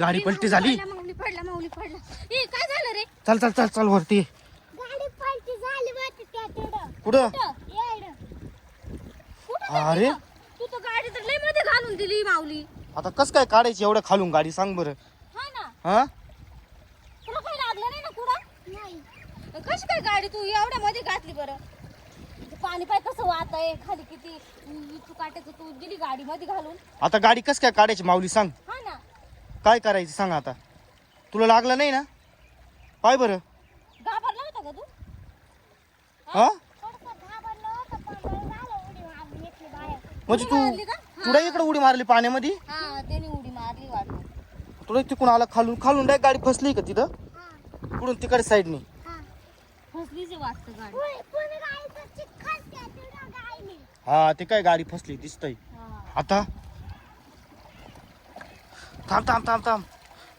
गाडी पलटी झाली. माऊली पडला. ए काय झालं रे? चल चल चल चल वरती. गाडी पलटी झाली वाटते त्या तेडं. कुठं? कुठं? अरे तू तर गाडी तर लय मध्ये घालून दिली माऊली. आता कस काय काढायची एवढं खालून गाडी सांग बरं. हा ना. हा तुला काही लागलं नाही ना कुठं? नाही. कशी काय गाडी तू एवढ्या मध्ये घातली बरं? पाणी पाय कसं वाहत आहे खाली किती तू काट्याचं तू दिली गाडी मध्ये घालून. आता गाडी कस काय काढायची माऊली सांग. हा ना. काय करायचं सांग आता. तुला लागलं नाही ना पाय बरं. घाबरला होता का तू? हा घाबरलो होता पण झालं उडी मारली इथली बाहेर. म्हणजे उडी मारली का? तुला इकडे उडी मारली पाण्यामध्ये. हा त्याने उडी मारली वाटतं. तुला तिकडून आला खालून खालून डायरेक्ट गाडी फसली का तिथं कुठून तिकडे साईडनी. फसलीच वाटतं गाडी. हा ते काय गाडी फसली दिसतय. आता थांब थांब थांब थांब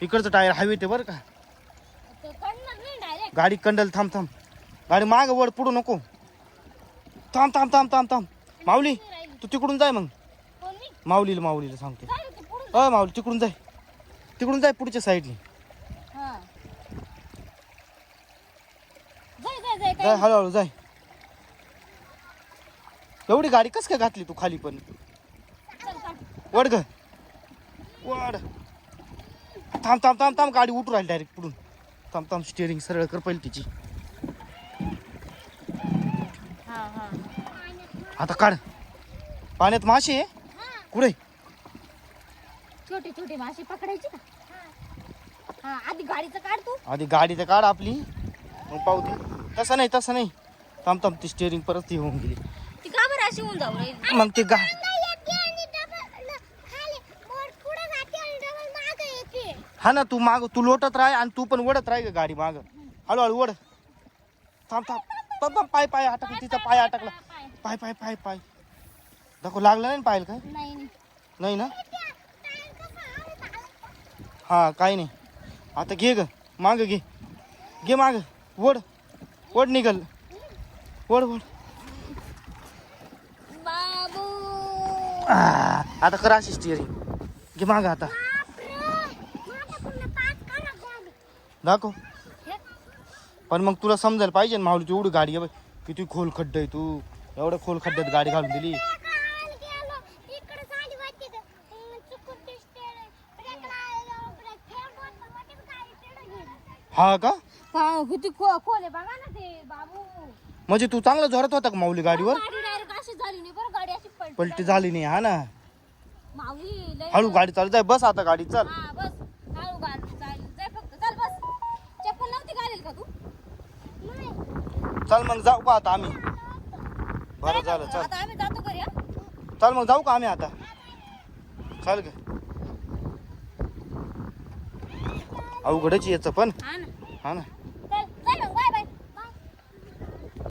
इकडचं टायर हायवे ते बरं का. डायरेक्ट गाडी कंडल थांब थांब गाडी माग वड पुढू नको. थांब थांब थांब थांब थांब माऊली तू तिकडून जाय मग. माऊलीला सांगते. माऊली तिकडून जाय पुढच्या साईडनी. जाय हळूहळू जाय. एवढी गाडी कस काय घातली तू खाली पण. वड ग वड. थांब थांब थांब थांब गाडी उठू राहिली डायरेक्ट पुढून. थांब थांब स्टिअरिंग सरळ कर पहिली तिची. आता काढ. पाण्यात मासे आहे कुठे. छोटे छोटे मासे पकडायचे का? हा आधी गाडीचं काढ तू. आधी गाडी तर काढ आपली मग पाहू दे. तसं नाही थांब थांब ती स्टिअरिंग परत ती होऊन गेली. ती का बरं अशी होऊन जाऊ राहील? मग ते हा ना तू लोटत राह आणि तू पण वडत राह ग गाडी माग. हळूहळू वड. थांब थांब थांब थांब पाय अटकला तिचा पाय अटकला. पाय दाखव लागलं नाही पाहिलं काय. नाही ना. हा काही नाही. आता घे ग माग घे माग वड निघल. वड बाबू आता करा अशी स्टिअरिंग घे माग. आता दाखव पण मग तुला समजायला पाहिजे ना माऊली तू एवढी गाडी आहे किती खोल खड्ड आहे. तू एवढं खोल खड्ड्यात गाडी घालून दिली. हा का किती खोल आहे बघा ना ते बाबू. म्हणजे तू चांगला जोरात होता का माऊली गाडीवर. गाडी डायरेक्ट अशी झाली नाही बरं. गाडी अशी पलटी झाली नाही. हा ना माऊली लय. हळू गाडी चालू जाय. बस आता गाडी चल. हा बस हळू गाडी चालेल. जाय फक्त चल बस. चप्पल नव्हती घालेल का तू? चल मग जाऊ का आता आम्ही. बरं झालं चल. आता आम्ही जातो घरी. चल मग जाऊ का आम्ही आता. चल ग अवघडच याचं पण. हा ना. हा ना